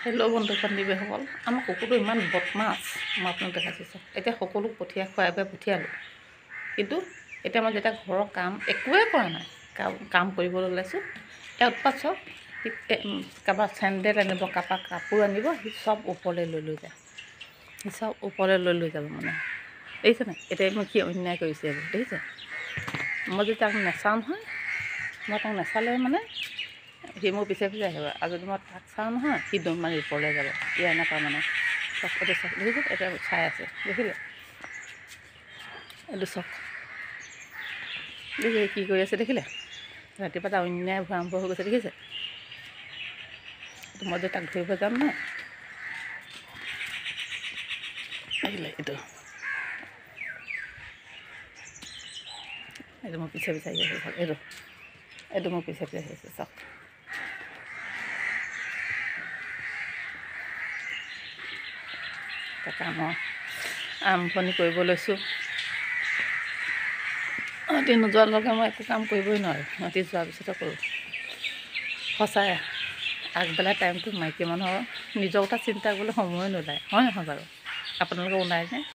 Hello' বন্ধু বান্ধৱীসকল, আমাৰ কুকুৰটো ইমান বদমাছ মই আপোনাক দেখাইছোঁ। এতিয়া সকলোক খুৱাই পঠিয়ালোঁ, কিন্তু এতিয়া মই যেতিয়া ঘৰৰ কাম একোৱেই কৰা নাই, কাম কৰিবলৈ ওলাইছোঁ, এতিয়া উৎপাত চব কাৰোবাৰ চেণ্ডেল আনিব, কাৰোবাৰ কাপোৰ আনিব, সি চব ওপৰলৈ লৈ যায়। সি চব ওপৰলৈ লৈ যাব মানে, দেখিছে নাই? এতিয়া মোক সি অন্যায় কৰিছে এইবোৰ, দেখিছে? মই যদি তাক নাচাওঁ নহয়, মই তাক নাচালে মানে সি মোৰ পিছে আহিব, আৰু যদি মই তাক চাওঁ নহয় সি দম মাৰি ওপৰলৈ যাব। ইয়াৰ এনেকুৱা মানে চব এতিয়া চব দেখিছে, এতিয়া চাই আছে, দেখিলে? এইটো চক দেখিছে কি কৰি আছে, দেখিলে? ৰাতিপুৱা এটা অন্যায় আৰম্ভ হৈ গৈছে, দেখিছে? মই যে তাক ধৰিব যাম নহয়, দেখিলে? এইটো মোৰ পিছে আহি আছে চাওক, এইটো মোৰ পিছে আহি আছে চাওক। কামৰ আৰম্ভণি কৰিব লৈছোঁ। সিহঁতি নোযোৱালৈকে মই একো কাম কৰিবই নোৱাৰোঁ, সিহঁতি যোৱাৰ পিছতে কৰোঁ। সঁচাই আগবেলা টাইমটো মাইকী মানুহৰ নিজৰ কথা চিন্তা কৰিবলৈ সময় নোলায়, হয় নহয় বাৰু? আপোনালোকে ওলায় নে?